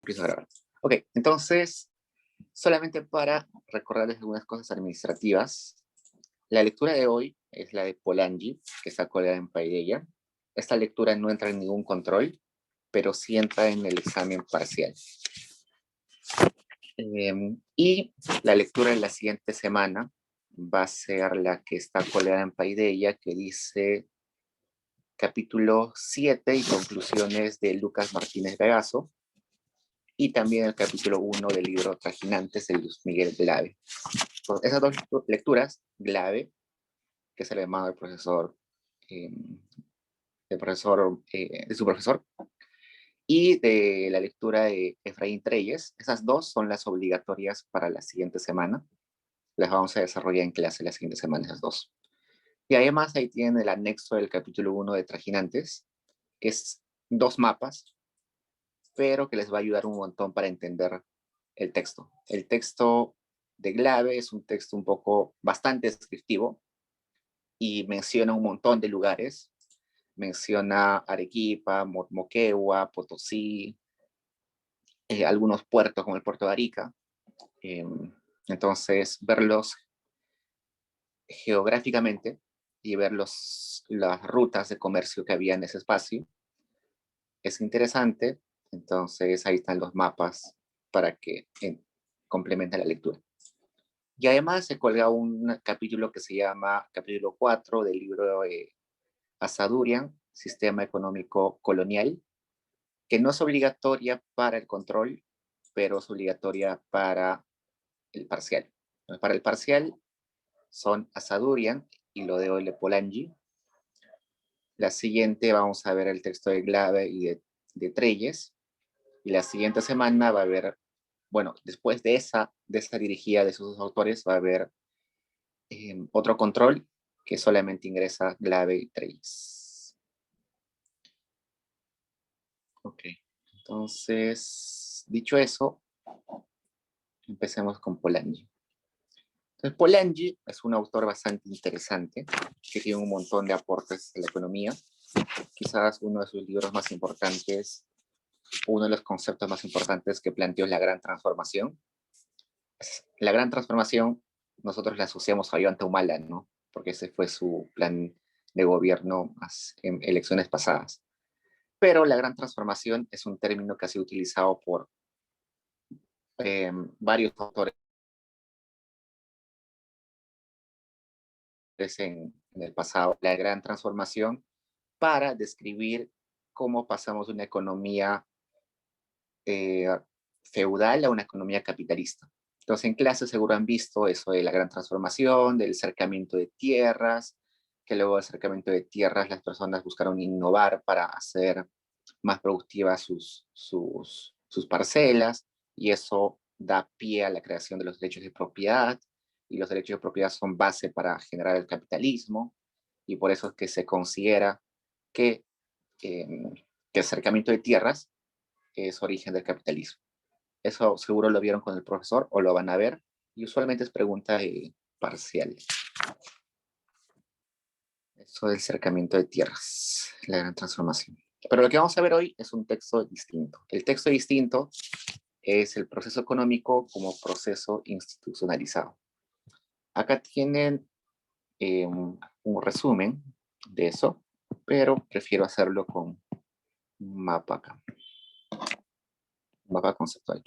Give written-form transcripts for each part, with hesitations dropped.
empiezo a grabar. Ok, entonces, solamente para recordarles algunas cosas administrativas. La lectura de hoy es la de Polanyi, que está colgada en Paideia. Esta lectura no entra en ningún control, pero sí entra en el examen parcial. Y la lectura de la siguiente semana va a ser la que está colgada en Paideia, que dice capítulo 7 y conclusiones de Lucas Martínez Vegaso, y también el capítulo 1 del libro Trajinantes de Luis Miguel Glave. Entonces, esas dos lecturas, Glave, que es el hermano del profesor, de su profesor, y de la lectura de Efraín Treyes, esas dos son las obligatorias para la siguiente semana. Las vamos a desarrollar en clase la siguiente semana, esas dos. Y además ahí tienen el anexo del capítulo 1 de Trajinantes, que es 2 mapas, pero que les va a ayudar un montón para entender el texto. El texto de Glave es un texto un poco bastante descriptivo y menciona un montón de lugares. Menciona Arequipa, Moquegua, Potosí, algunos puertos como el puerto de Arica. Entonces, verlos geográficamente y ver las rutas de comercio que había en ese espacio es interesante. Entonces, ahí están los mapas para que complementen la lectura. Y además se cuelga un capítulo que se llama capítulo 4 del libro Asadurian, Sistema Económico Colonial, que no es obligatoria para el control, pero es obligatoria para el parcial. Para el parcial son Asadurian y lo de Ole Polanyi. La siguiente vamos a ver el texto de Glave y de Treyes. Y la siguiente semana va a haber, bueno, después de esa dirigida de esos dos autores, va a haber otro control que solamente ingresa Glave y Treyes. Ok, entonces, dicho eso, empecemos con Polanyi. Entonces, Polanyi es un autor bastante interesante, que tiene un montón de aportes a la economía. Quizás uno de sus libros más importantes, uno de los conceptos más importantes que planteó es la Gran Transformación. La Gran Transformación nosotros la asociamos a Ollanta Humala, ¿no? Porque ese fue su plan de gobierno en elecciones pasadas. Pero la Gran Transformación es un término que ha sido utilizado por varios autores en el pasado, la Gran Transformación, para describir cómo pasamos de una economía feudal a una economía capitalista. Entonces, en clase seguro han visto eso de la Gran Transformación, del cercamiento de tierras, que luego del cercamiento de tierras las personas buscaron innovar para hacer más productivas sus parcelas, y eso da pie a la creación de los derechos de propiedad, y los derechos de propiedad son base para generar el capitalismo, y por eso es que se considera que, que el cercamiento de tierras es origen del capitalismo. Eso seguro lo vieron con el profesor o lo van a ver, y usualmente es pregunta parcial. Eso del cercamiento de tierras, la gran transformación. Pero lo que vamos a ver hoy es un texto distinto. El texto distinto es el proceso económico como proceso institucionalizado. Acá tienen un resumen de eso, pero prefiero hacerlo con un mapa acá. Un mapa conceptual.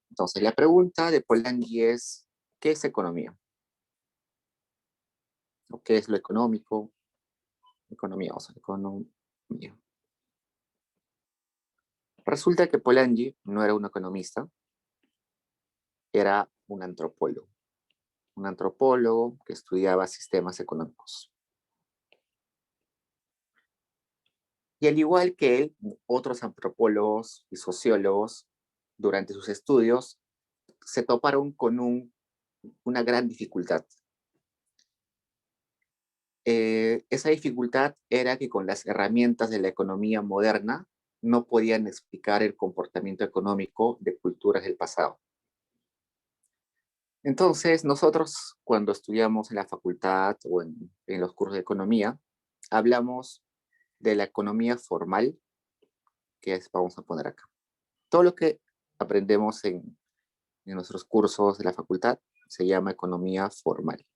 Entonces, la pregunta de Polanyi es, ¿qué es economía? ¿O qué es lo económico? Economía, o sea, economía. Resulta que Polanyi no era un economista, era un antropólogo. Un antropólogo que estudiaba sistemas económicos. Y al igual que él, otros antropólogos y sociólogos, durante sus estudios, se toparon con una gran dificultad. Esa dificultad era que con las herramientas de la economía moderna no podían explicar el comportamiento económico de culturas del pasado. Entonces, nosotros cuando estudiamos en la facultad o en los cursos de economía, hablamos de la economía formal, que es, vamos a poner acá. Todo lo que aprendemos en nuestros cursos de la facultad se llama economía formal,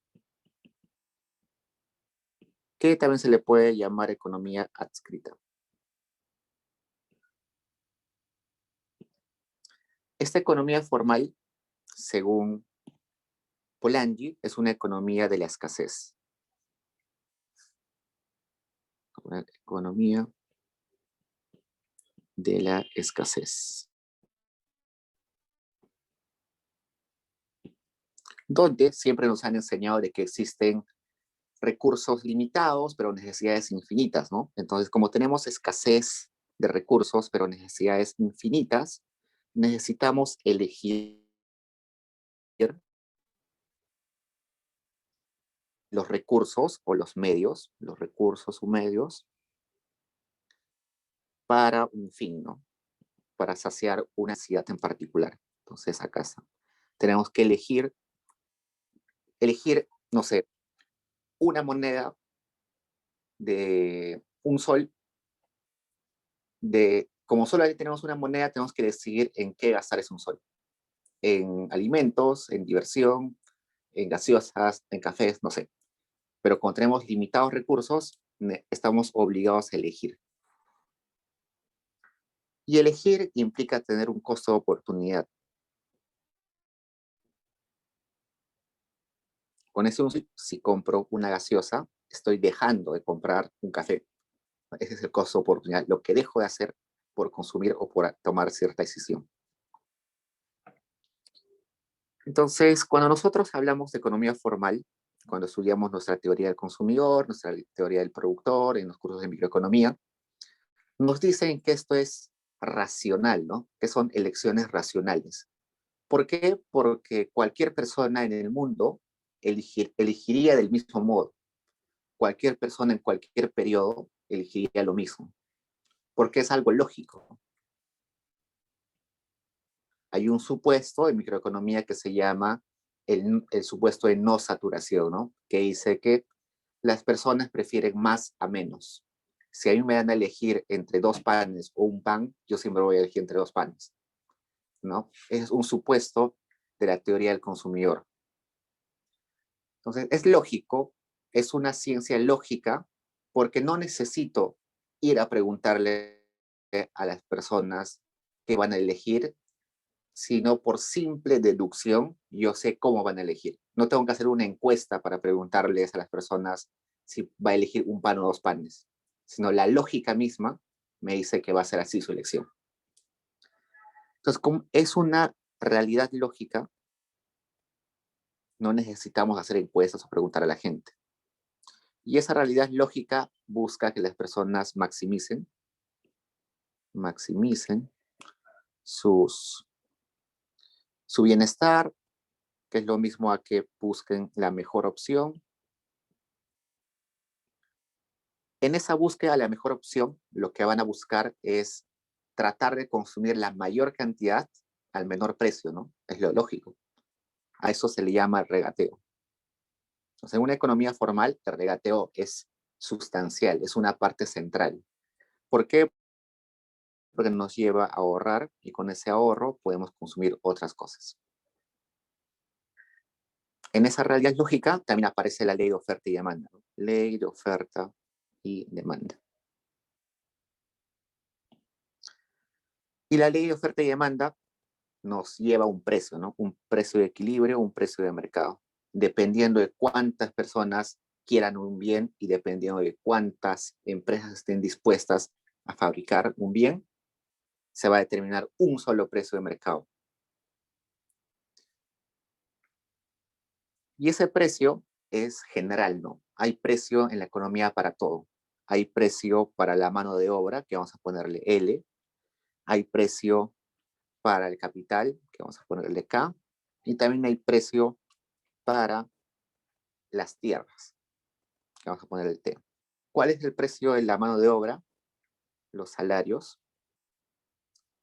que también se le puede llamar economía adscrita. Esta economía formal, según Polanyi, es una economía de la escasez. Una economía de la escasez, donde siempre nos han enseñado de que existen recursos limitados, pero necesidades infinitas, ¿no? Entonces, como tenemos escasez de recursos, pero necesidades infinitas, necesitamos elegir los recursos o los medios, los recursos o medios, para un fin, ¿no? Para saciar una necesidad en particular. Entonces, acá está. Tenemos que elegir, no sé, una moneda de un sol, como solo tenemos una moneda, tenemos que decidir en qué gastar ese un sol. En alimentos, en diversión, en gaseosas, en cafés, no sé. Pero cuando tenemos limitados recursos, estamos obligados a elegir. Y elegir implica tener un costo de oportunidad. Con eso, si compro una gaseosa, estoy dejando de comprar un café. Ese es el costo de oportunidad, lo que dejo de hacer por consumir o por tomar cierta decisión. Entonces, cuando nosotros hablamos de economía formal, cuando estudiamos nuestra teoría del consumidor, nuestra teoría del productor, en los cursos de microeconomía, nos dicen que esto es racional, ¿no? Que son elecciones racionales. ¿Por qué? Porque cualquier persona en el mundo elegiría del mismo modo. Cualquier persona en cualquier periodo elegiría lo mismo. Porque es algo lógico. Hay un supuesto en microeconomía que se llama el supuesto de no saturación, ¿no? Que dice que las personas prefieren más a menos. Si a mí me dan a elegir entre dos panes o un pan, yo siempre voy a elegir entre dos panes, ¿no? Es un supuesto de la teoría del consumidor. Entonces, es lógico, es una ciencia lógica, porque no necesito ir a preguntarle a las personas que van a elegir, sino por simple deducción, yo sé cómo van a elegir. No tengo que hacer una encuesta para preguntarles a las personas si va a elegir un pan o dos panes, sino la lógica misma me dice que va a ser así su elección. Entonces, como es una realidad lógica, no necesitamos hacer encuestas o preguntar a la gente. Y esa realidad lógica busca que las personas maximicen su bienestar, que es lo mismo a que busquen la mejor opción. En esa búsqueda de la mejor opción, lo que van a buscar es tratar de consumir la mayor cantidad al menor precio, ¿no? Es lo lógico. A eso se le llama regateo. Entonces, en una economía formal, el regateo es sustancial, es una parte central. ¿Por qué? Porque nos lleva a ahorrar y con ese ahorro podemos consumir otras cosas. En esa realidad lógica también aparece la ley de oferta y demanda, ¿no? Ley de oferta y demanda. Y la ley de oferta y demanda nos lleva a un precio, ¿no? Un precio de equilibrio, un precio de mercado, dependiendo de cuántas personas quieran un bien y dependiendo de cuántas empresas estén dispuestas a fabricar un bien, se va a determinar un solo precio de mercado. Y ese precio es general, ¿no? Hay precio en la economía para todo. Hay precio para la mano de obra, que vamos a ponerle L. Hay precio para el capital, que vamos a ponerle K. Y también hay precio para las tierras, que vamos a ponerle T. ¿Cuál es el precio de la mano de obra? Los salarios.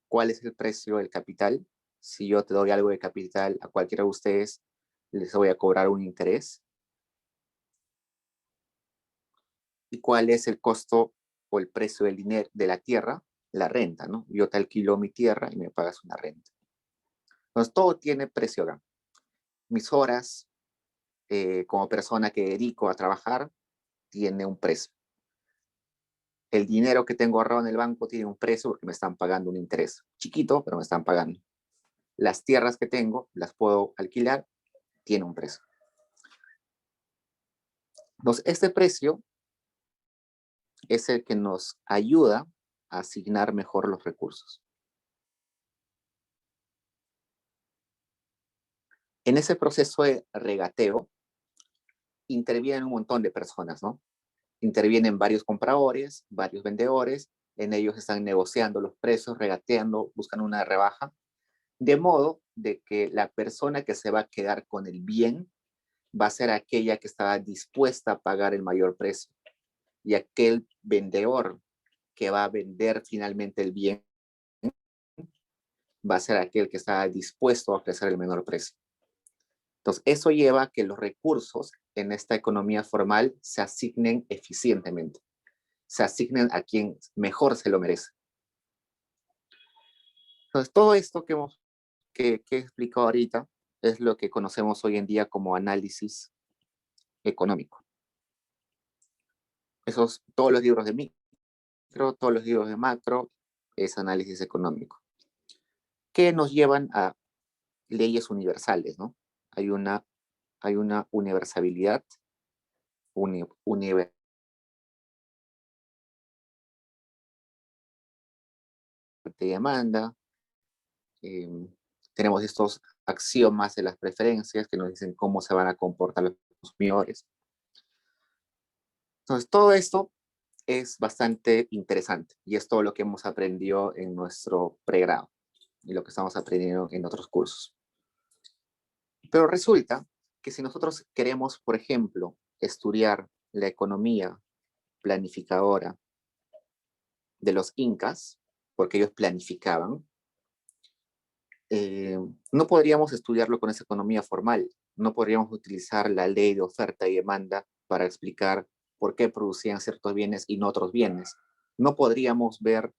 ¿Cuál es el precio del capital? Si yo te doy algo de capital a cualquiera de ustedes, les voy a cobrar un interés. ¿Y cuál es el costo o el precio del dinero de la tierra? la renta, ¿no? Yo te alquilo mi tierra y me pagas una renta. Entonces, todo tiene precio acá. Mis horas como persona que dedico a trabajar tiene un precio. El dinero que tengo ahorrado en el banco tiene un precio porque me están pagando un interés. Chiquito, pero me están pagando. Las tierras que tengo, las puedo alquilar, tiene un precio. Entonces, este precio es el que nos ayuda a asignar mejor los recursos. En ese proceso de regateo intervienen un montón de personas, ¿no? Intervienen varios compradores, varios vendedores, en ellos están negociando los precios, regateando, buscan una rebaja, de modo de que la persona que se va a quedar con el bien va a ser aquella que está dispuesta a pagar el mayor precio y aquel vendedor que va a vender finalmente el bien va a ser aquel que está dispuesto a ofrecer el menor precio. Entonces, eso lleva a que los recursos en esta economía formal se asignen eficientemente, se asignen a quien mejor se lo merece. Entonces, todo esto que he explicado ahorita es lo que conocemos hoy en día como análisis económico. Todos los libros de micro, todos los libros de macro, es análisis económico, que nos llevan a leyes universales, ¿no? Hay una universabilidad, universal de demanda, tenemos estos axiomas de las preferencias que nos dicen cómo se van a comportar los consumidores. Entonces, todo esto es bastante interesante y es todo lo que hemos aprendido en nuestro pregrado y lo que estamos aprendiendo en otros cursos. Pero resulta que si nosotros queremos, por ejemplo, estudiar la economía planificadora de los incas, porque ellos planificaban, no podríamos estudiarlo con esa economía formal, no podríamos utilizar la ley de oferta y demanda para explicar por qué producían ciertos bienes y no otros bienes. No podríamos ver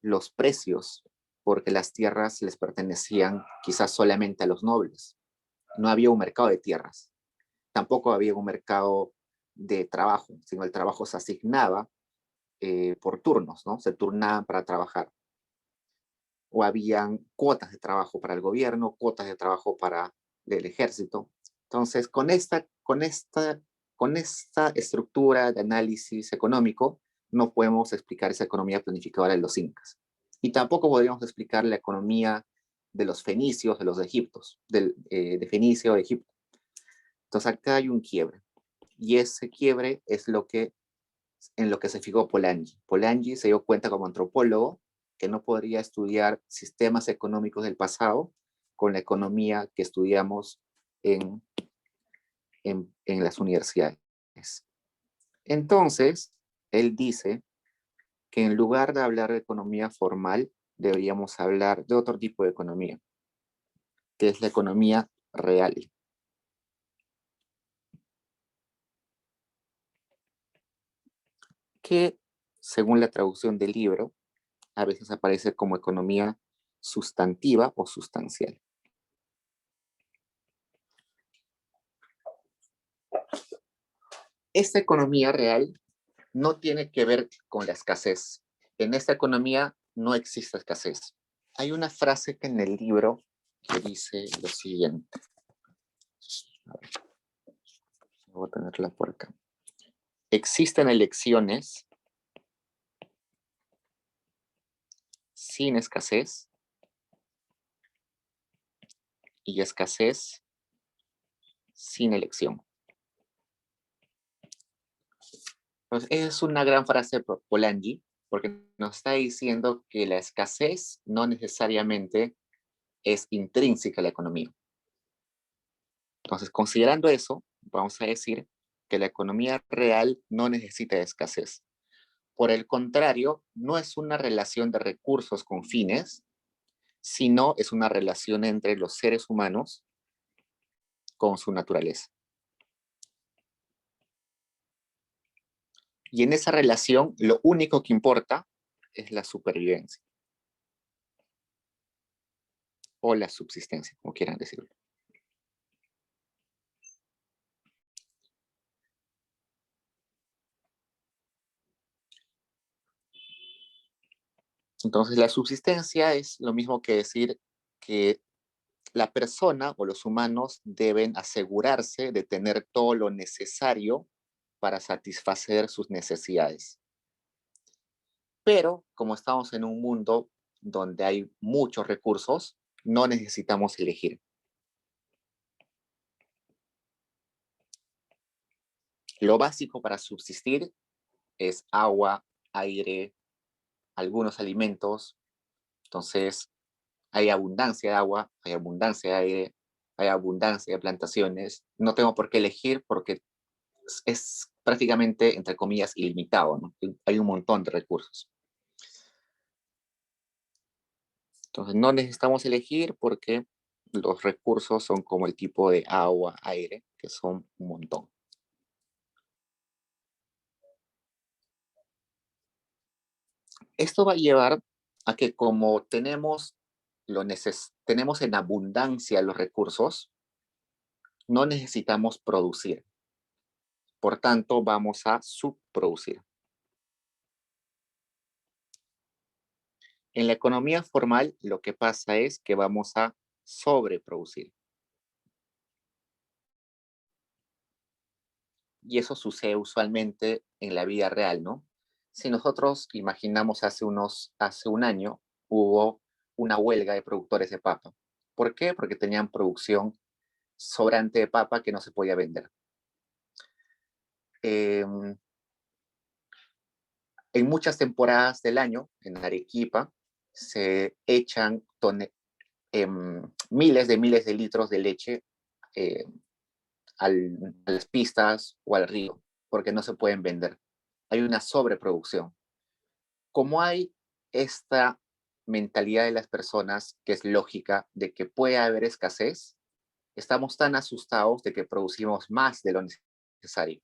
los precios porque las tierras les pertenecían quizás solamente a los nobles. No había un mercado de tierras, tampoco había un mercado de trabajo, sino el trabajo se asignaba por turnos, ¿no? Se turnaban para trabajar. O habían cuotas de trabajo para el gobierno, cuotas de trabajo para el ejército. Entonces, con esta estructura de análisis económico, no podemos explicar esa economía planificadora de los incas. Y tampoco podríamos explicar la economía de los fenicios, de los egiptos, de Fenicia o de Egipto. Entonces, acá hay un quiebre. Y ese quiebre es en lo que se fijó Polanyi. Polanyi se dio cuenta como antropólogo que no podría estudiar sistemas económicos del pasado con la economía que estudiamos en las universidades. Entonces, él dice que en lugar de hablar de economía formal, deberíamos hablar de otro tipo de economía, que es la economía real. Que, según la traducción del libro, a veces aparece como economía sustantiva o sustancial. Esta economía real no tiene que ver con la escasez. En esta economía no existe escasez. Hay una frase que en el libro que dice lo siguiente. A ver, voy a tenerla por acá. Existen elecciones sin escasez y escasez sin elección. Entonces, es una gran frase por Polanyi, porque nos está diciendo que la escasez no necesariamente es intrínseca a la economía. Entonces, considerando eso, vamos a decir que la economía real no necesita de escasez. Por el contrario, no es una relación de recursos con fines, sino es una relación entre los seres humanos con su naturaleza. Y en esa relación, lo único que importa es la supervivencia o la subsistencia, como quieran decirlo. Entonces, la subsistencia es lo mismo que decir que la persona o los humanos deben asegurarse de tener todo lo necesario para satisfacer sus necesidades. Pero como estamos en un mundo donde hay muchos recursos, no necesitamos elegir. Lo básico para subsistir es agua, aire, algunos alimentos. Entonces, hay abundancia de agua, hay abundancia de aire, hay abundancia de plantaciones. No tengo por qué elegir porque es prácticamente, entre comillas, ilimitado, ¿no? Hay un montón de recursos. Entonces, no necesitamos elegir porque los recursos son como el tipo de agua, aire, que son un montón. Esto va a llevar a que como tenemos en abundancia los recursos, no necesitamos producir. Por tanto, vamos a subproducir. En la economía formal, lo que pasa es que vamos a sobreproducir. Y eso sucede usualmente en la vida real, ¿no? Si nosotros imaginamos hace un año, hubo una huelga de productores de papa. ¿Por qué? Porque tenían producción sobrante de papa que no se podía vender. En muchas temporadas del año, en Arequipa, se echan miles de litros de leche eh, a las pistas o al río, porque no se pueden vender. Hay una sobreproducción. Como hay esta mentalidad de las personas que es lógica de que puede haber escasez, estamos tan asustados de que producimos más de lo necesario.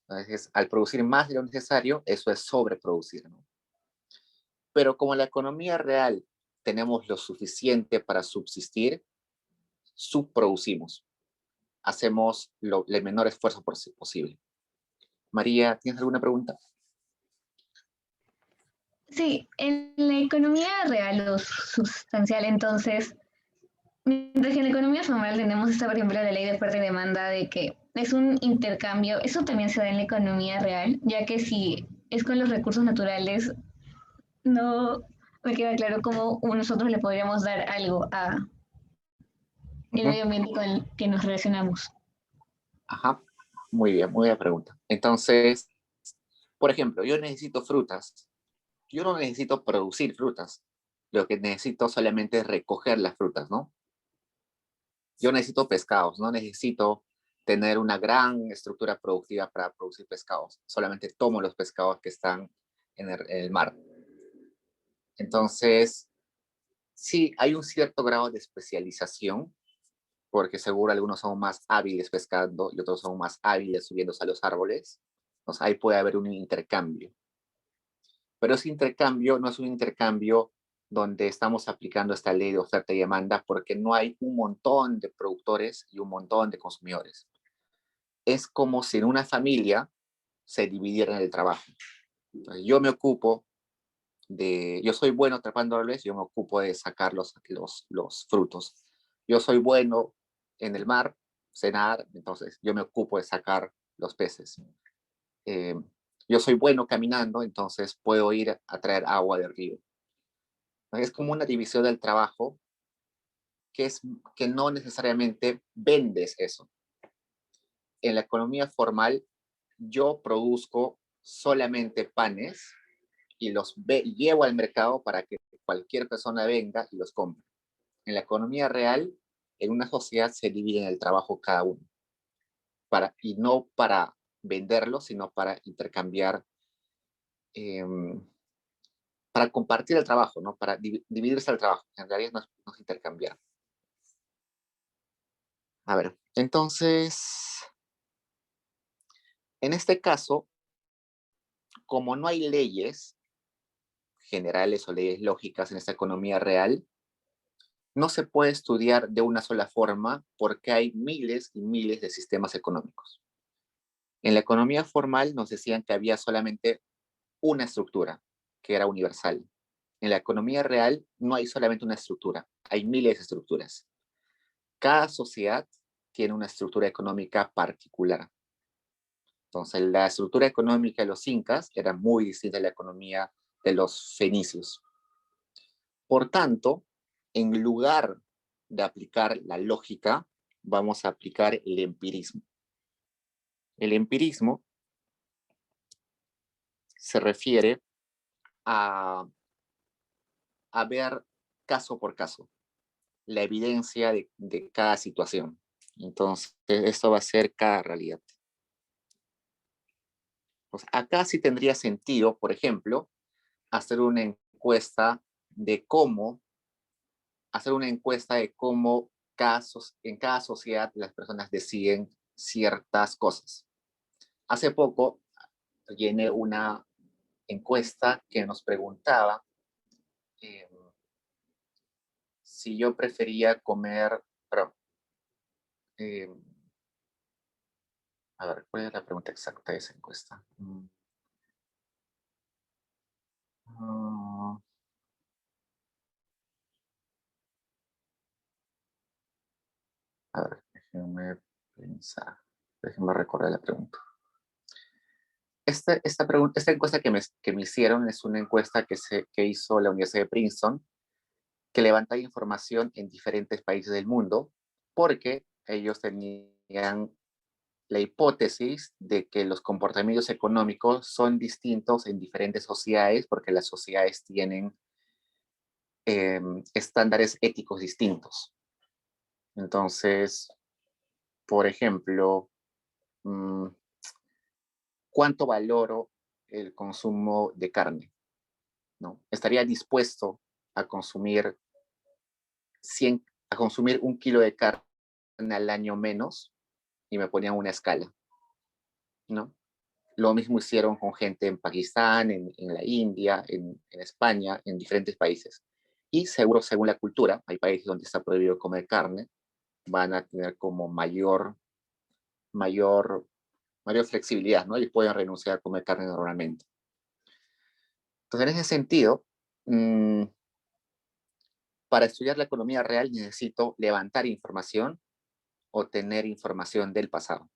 Entonces, al producir más de lo necesario, eso es sobreproducir, ¿no? Pero como en la economía real tenemos lo suficiente para subsistir, subproducimos. Hacemos el menor esfuerzo posible. María, ¿tienes alguna pregunta? Sí, en la economía real o sustancial, entonces, mientras que en la economía formal tenemos esta, por ejemplo, la ley de oferta y demanda de que es un intercambio, eso también se da en la economía real, ya que si es con los recursos naturales, no me queda claro cómo nosotros le podríamos dar algo a el Ujú. medio ambiente con el que nos relacionamos. Ajá, muy bien, muy buena pregunta. Entonces, por ejemplo, yo necesito frutas. Yo no necesito producir frutas. Lo que necesito solamente es recoger las frutas, ¿no? Yo necesito pescados, no necesito tener una gran estructura productiva para producir pescados. Solamente tomo los pescados que están en el mar. Entonces, sí, hay un cierto grado de especialización, porque seguro algunos son más hábiles pescando y otros son más hábiles subiéndose a los árboles. Entonces, ahí puede haber un intercambio. Pero ese intercambio no es un intercambio donde estamos aplicando esta ley de oferta y demanda porque no hay un montón de productores y un montón de consumidores. Es como si en una familia se dividieran el trabajo. Entonces, yo soy bueno atrapando árboles, yo me ocupo de sacar los frutos. Yo soy bueno en el mar, cenar, entonces yo me ocupo de sacar los peces. Eh, yo soy bueno caminando, entonces puedo ir a traer agua del río. Es como una división del trabajo que no necesariamente vendes eso. En la economía formal, yo produzco solamente panes y llevo al mercado para que cualquier persona venga y los compre. En la economía real, en una sociedad se divide en el trabajo cada uno, y no para venderlo, sino para intercambiar, eh, para compartir el trabajo, ¿no? Para dividirse el trabajo. En realidad no es intercambiar. A ver, entonces, en este caso, como no hay leyes generales o leyes lógicas en esta economía real, no se puede estudiar de una sola forma porque hay miles y miles de sistemas económicos. En la economía formal nos decían que había solamente una estructura, que era universal. En la economía real no hay solamente una estructura, hay miles de estructuras. Cada sociedad tiene una estructura económica particular. Entonces, la estructura económica de los incas era muy distinta a la economía de los fenicios. Por tanto, en lugar de aplicar la lógica, vamos a aplicar el empirismo. El empirismo se refiere a ver caso por caso la evidencia de cada situación. Entonces, esto va a ser cada realidad. Pues acá sí tendría sentido, por ejemplo, hacer una encuesta de cómo, en cada sociedad las personas deciden ciertas cosas. Hace poco llené una encuesta que nos preguntaba eh, si yo prefería comer, perdón, eh, a ver, ¿cuál es la pregunta exacta de esa encuesta? Uh, a ver, déjenme pensar, déjenme recordar la pregunta. Esta encuesta que me hicieron es una encuesta que hizo la Universidad de Princeton, que levantaba información en diferentes países del mundo, porque ellos tenían la hipótesis de que los comportamientos económicos son distintos en diferentes sociedades, porque las sociedades tienen estándares éticos distintos. Entonces, por ejemplo, ¿cuánto valoro el consumo de carne? ¿No? Estaría dispuesto a consumir 100, a consumir 1 kilo de carne al año menos, y me ponían una escala, ¿no? Lo mismo hicieron con gente en Pakistán, en la India, en España, en diferentes países. Y seguro, según la cultura, hay países donde está prohibido comer carne, van a tener como mayor, mayor flexibilidad, ¿no? Y pueden renunciar a comer carne normalmente. Entonces, en ese sentido, para estudiar la economía real necesito levantar información o tener información del pasado.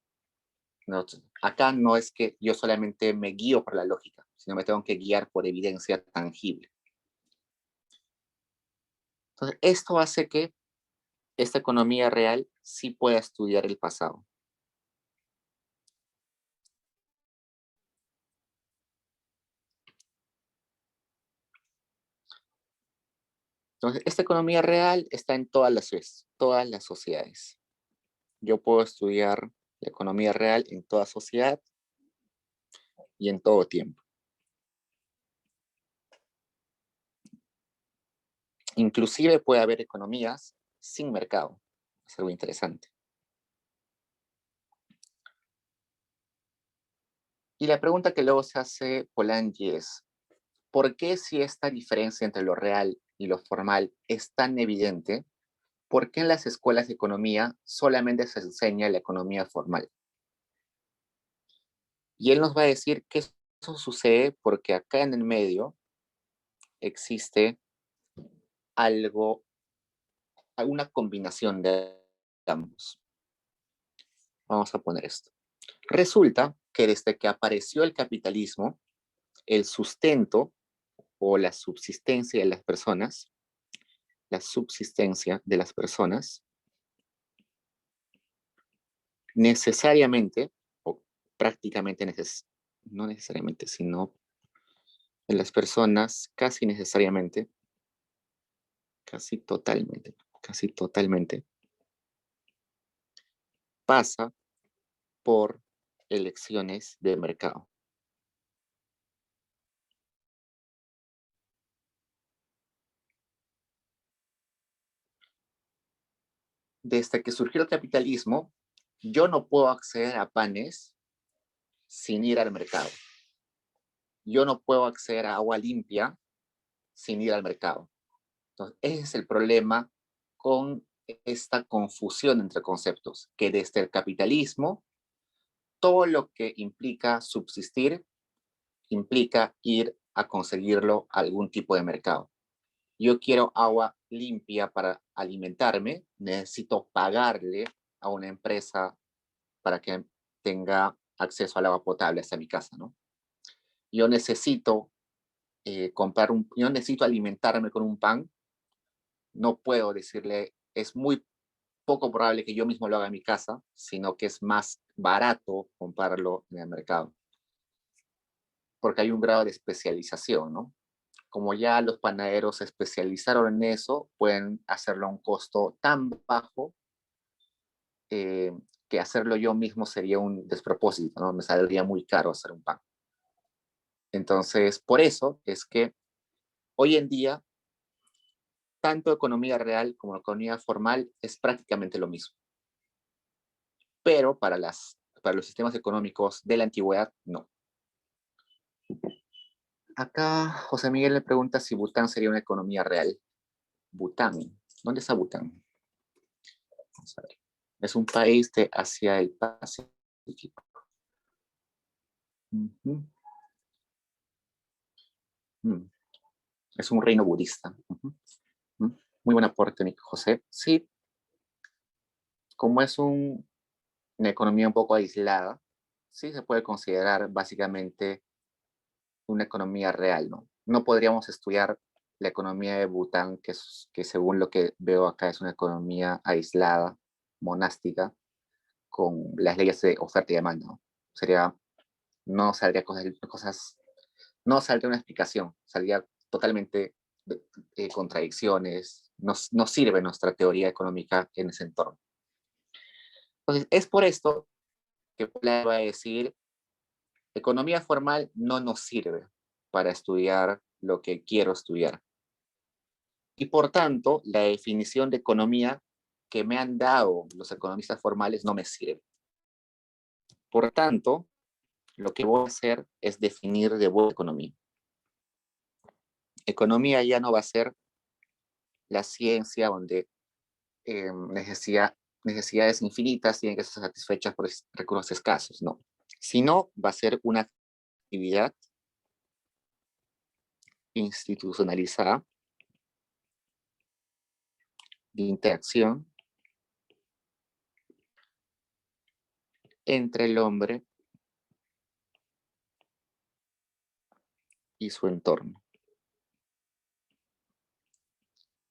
No, acá no es que yo solamente me guío por la lógica, sino me tengo que guiar por evidencia tangible. Entonces, esto hace que esta economía real sí pueda estudiar el pasado. Entonces, esta economía real está en todas las sociedades. Yo puedo estudiar la economía real en toda sociedad y en todo tiempo. Inclusive puede haber economías sin mercado. Es algo interesante. Y la pregunta que luego se hace Polanyi es, ¿por qué si esta diferencia entre lo real y lo formal es tan evidente, por qué en las escuelas de economía solamente se enseña la economía formal? Y él nos va a decir que eso sucede porque acá en el medio existe algo, alguna combinación de ambos. Vamos a poner esto. Resulta que desde que apareció el capitalismo, el sustento o la subsistencia de las personas, necesariamente, o prácticamente, no necesariamente, sino en las personas casi necesariamente, casi totalmente, pasa por elecciones de mercado. Desde que surgió el capitalismo, yo no puedo acceder a panes sin ir al mercado. Yo no puedo acceder a agua limpia sin ir al mercado. Entonces, ese es el problema con esta confusión entre conceptos, que desde el capitalismo, todo lo que implica subsistir implica ir a conseguirlo a algún tipo de mercado. Yo quiero agua limpia para alimentarme, necesito pagarle a una empresa para que tenga acceso al agua potable hasta mi casa, ¿no? Yo necesito yo necesito alimentarme con un pan, no puedo decirle, es muy poco probable que yo mismo lo haga en mi casa, sino que es más barato comprarlo en el mercado, porque hay un grado de especialización, ¿no? Como ya los panaderos se especializaron en eso, pueden hacerlo a un costo tan bajo eh, que hacerlo yo mismo sería un despropósito, ¿no? Me saldría muy caro hacer un pan. Entonces, por eso es que hoy en día, tanto economía real como economía formal es prácticamente lo mismo. Pero para los sistemas económicos de la antigüedad, no. Acá José Miguel le pregunta si Bután sería una economía real. Bután, ¿dónde está Bután? Vamos a ver. Es un país de Asia del Pacífico. Es un reino budista. Muy buen aporte, José. Sí, como es una economía un poco aislada, sí se puede considerar básicamente una economía real, ¿no? No podríamos estudiar la economía de Bután, que según lo que veo acá es una economía aislada, monástica, con las leyes de oferta y demanda, ¿no? No saldría cosas, no saldría una explicación, saldría totalmente contradicciones, no sirve nuestra teoría económica en ese entorno. Entonces, es por esto que va a decir, economía formal no nos sirve para estudiar lo que quiero estudiar. Y por tanto, la definición de economía que me han dado los economistas formales no me sirve. Por tanto, lo que voy a hacer es definir de vuelta economía. Economía ya no va a ser la ciencia donde necesidades infinitas tienen que ser satisfechas por recursos escasos, no. Sino va a ser una actividad institucionalizada de interacción entre el hombre y su entorno,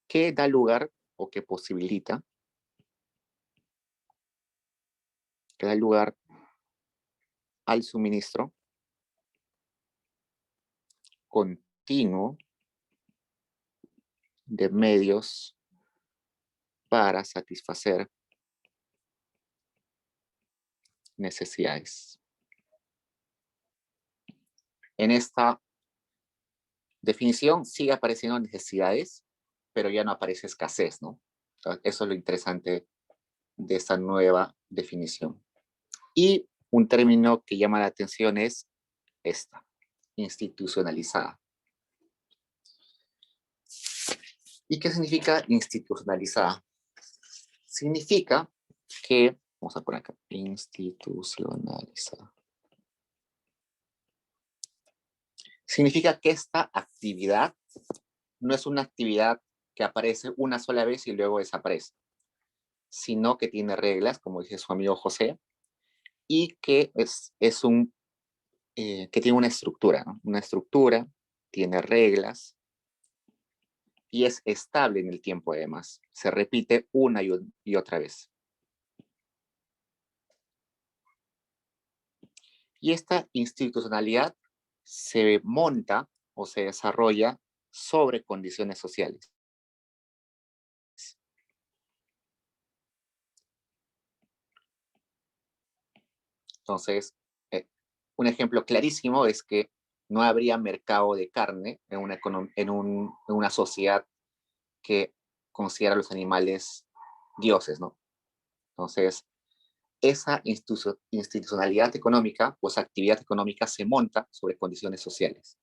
que da lugar o que posibilita, que da lugar al suministro continuo de medios para satisfacer necesidades. En esta definición sigue apareciendo necesidades, pero ya no aparece escasez, ¿no? Eso es lo interesante de esta nueva definición. Y un término que llama la atención es esta, institucionalizada. ¿Y qué significa institucionalizada? Significa que, vamos a poner acá, institucionalizada. Significa que esta actividad no es una actividad que aparece una sola vez y luego desaparece, sino que tiene reglas, como dice su amigo José, y que que tiene una estructura, ¿no? Una estructura, tiene reglas y es estable en el tiempo además. Se repite una y otra vez. Y esta institucionalidad se monta o se desarrolla sobre condiciones sociales. Entonces, un ejemplo clarísimo es que no habría mercado de carne en una sociedad que considera a los animales dioses, ¿no? Entonces, esa institucionalidad económica o esa actividad económica se monta sobre condiciones sociales.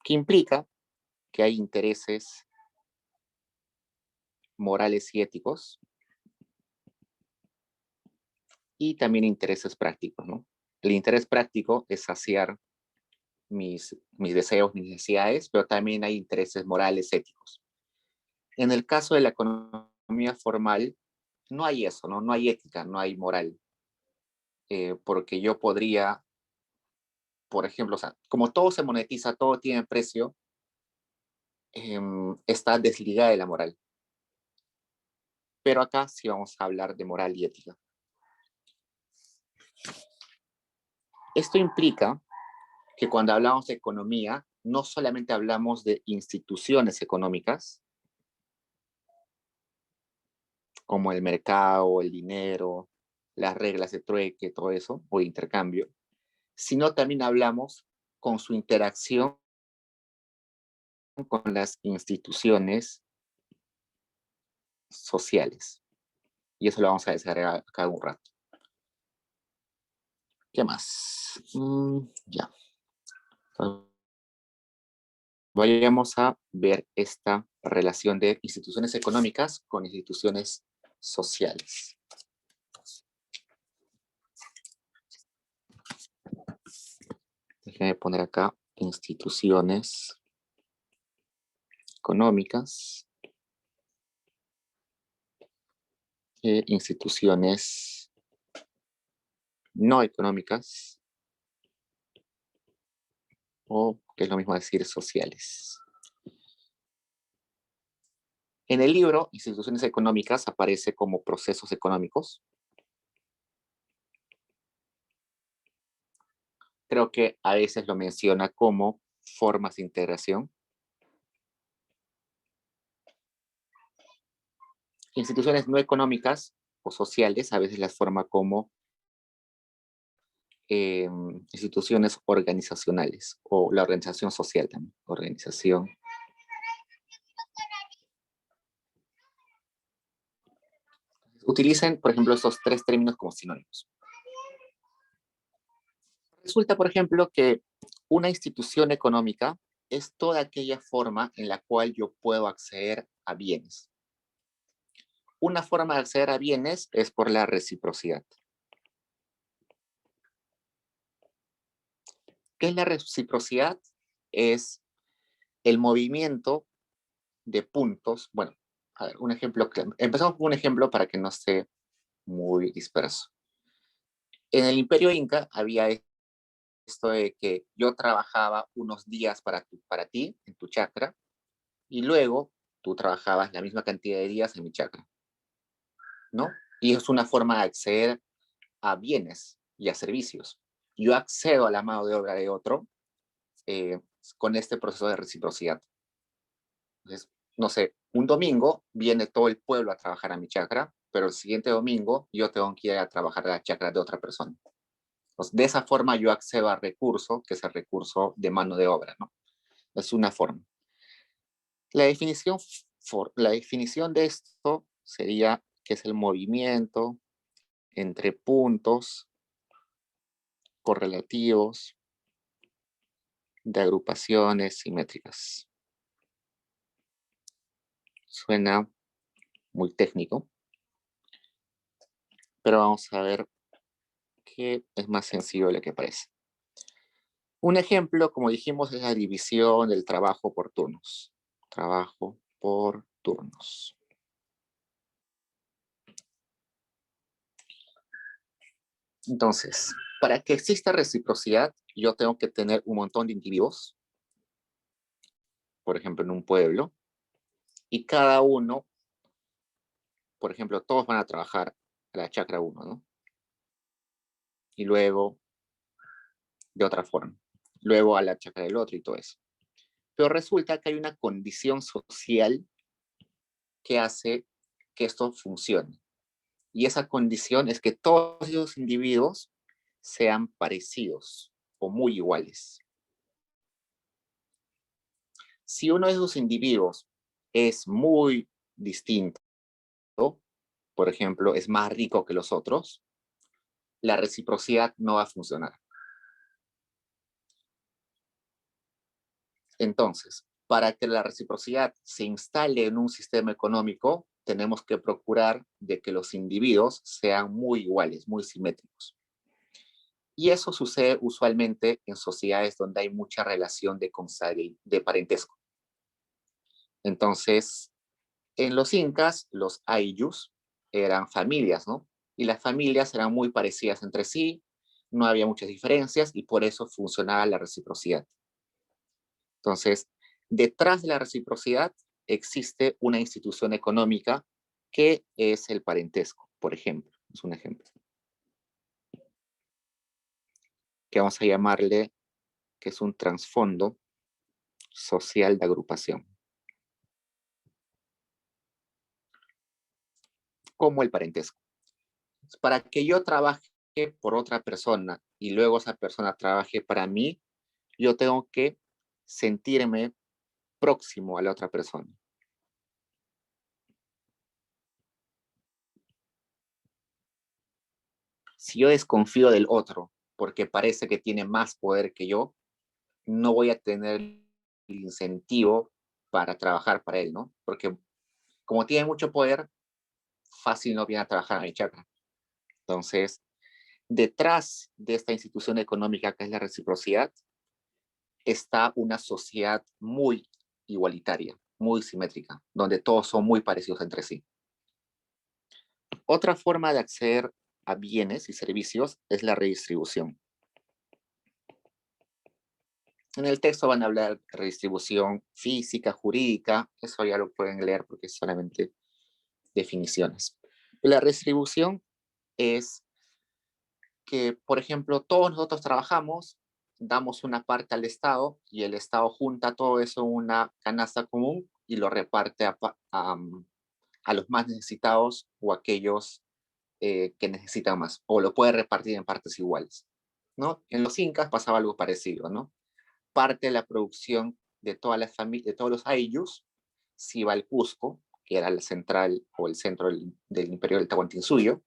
que implica que hay intereses morales y éticos y también intereses prácticos, ¿no? El interés práctico es saciar mis deseos, mis necesidades, pero también hay intereses morales, éticos. En el caso de la economía formal, no hay eso, ¿no? No hay ética, no hay moral. Porque yo podría, por ejemplo, o sea, como todo se monetiza, todo tiene precio, está desligada de la moral. Pero acá sí vamos a hablar de moral y ética. Esto implica que cuando hablamos de economía, no solamente hablamos de instituciones económicas, como el mercado, el dinero, las reglas de trueque, todo eso, o intercambio, sino también hablamos con su interacción con las instituciones sociales. Y eso lo vamos a desarrollar acá un rato. ¿Qué más? Ya. Vayamos a ver esta relación de instituciones económicas con instituciones sociales. Déjenme poner acá instituciones económicas e instituciones no económicas, o que es lo mismo decir sociales. En el libro, instituciones económicas aparece como procesos económicos. Creo que a veces lo menciona como formas de integración. Instituciones no económicas o sociales a veces las forma como instituciones organizacionales o la organización social también. Organización. Utilicen, por ejemplo, estos tres términos como sinónimos. Resulta, por ejemplo, que una institución económica es toda aquella forma en la cual yo puedo acceder a bienes. Una forma de acceder a bienes es por la reciprocidad. ¿Qué es la reciprocidad? Es el movimiento de puntos. Bueno, a ver, un ejemplo. Empezamos con un ejemplo para que no esté muy disperso. En el Imperio Inca había esto de que yo trabajaba unos días para ti, en tu chacra, y luego tú trabajabas la misma cantidad de días en mi chacra, ¿no? Y es una forma de acceder a bienes y a servicios. Yo accedo a la mano de obra de otro eh, con este proceso de reciprocidad. Entonces, no sé, un domingo viene todo el pueblo a trabajar a mi chacra, pero el siguiente domingo yo tengo que ir a trabajar a la chacra de otra persona. Entonces, de esa forma yo accedo al recurso, que es el recurso de mano de obra, ¿no? Es una forma. La definición de esto sería que es el movimiento entre puntos correlativos de agrupaciones simétricas. Suena muy técnico, pero vamos a ver que es más sencillo de lo que parece. Un ejemplo, como dijimos, es la división del trabajo por turnos. Trabajo por turnos. Entonces, para que exista reciprocidad, yo tengo que tener un montón de individuos, por ejemplo, en un pueblo, y cada uno, por ejemplo, todos van a trabajar a la chacra 1, ¿no? Y luego, de otra forma, luego a la chacra del otro y todo eso. Pero resulta que hay una condición social que hace que esto funcione. Y esa condición es que todos esos individuos sean parecidos o muy iguales. Si uno de esos individuos es muy distinto, por ejemplo, es más rico que los otros, la reciprocidad no va a funcionar. Entonces, para que la reciprocidad se instale en un sistema económico, tenemos que procurar de que los individuos sean muy iguales, muy simétricos. Y eso sucede usualmente en sociedades donde hay mucha relación de parentesco. Entonces, en los incas, los ayllus eran familias, ¿no? Y las familias eran muy parecidas entre sí, no había muchas diferencias y por eso funcionaba la reciprocidad. Entonces, detrás de la reciprocidad existe una institución económica que es el parentesco, por ejemplo. Es un ejemplo. Que vamos a llamarle que es un trasfondo social de agrupación. Como el parentesco. Para que yo trabaje por otra persona y luego esa persona trabaje para mí, yo tengo que sentirme próximo a la otra persona. Si yo desconfío del otro porque parece que tiene más poder que yo, no voy a tener el incentivo para trabajar para él, ¿no? Porque como tiene mucho poder, fácil no viene a trabajar a mi chakra. Entonces, detrás de esta institución económica que es la reciprocidad, está una sociedad muy igualitaria, muy simétrica, donde todos son muy parecidos entre sí. Otra forma de acceder a bienes y servicios es la redistribución. En el texto van a hablar de redistribución física, jurídica, eso ya lo pueden leer porque es solamente definiciones. La redistribución es que, por ejemplo, todos nosotros trabajamos, damos una parte al Estado y el Estado junta todo eso en una canasta común y lo reparte a los más necesitados o a aquellos que necesitan más, o lo puede repartir en partes iguales, ¿no? En los incas pasaba algo parecido, ¿no? Parte de la producción de todas las familias, de todos los ayllus, se iba al Cusco, que era la central o el centro del imperio del Tahuantinsuyo,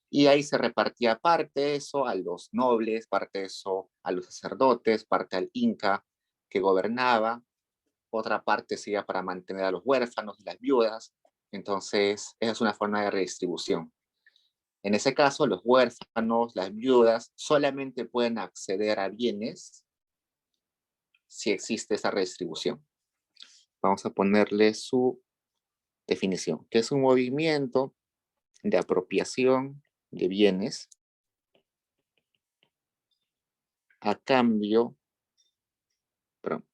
y ahí se repartía parte de eso a los nobles, parte de eso a los sacerdotes, parte al inca que gobernaba, otra parte se iba para mantener a los huérfanos y las viudas. Entonces, esa es una forma de redistribución. En ese caso, los huérfanos, las viudas, solamente pueden acceder a bienes si existe esa redistribución. Vamos a ponerle su definición, que es un movimiento de apropiación de bienes a cambio, perdón,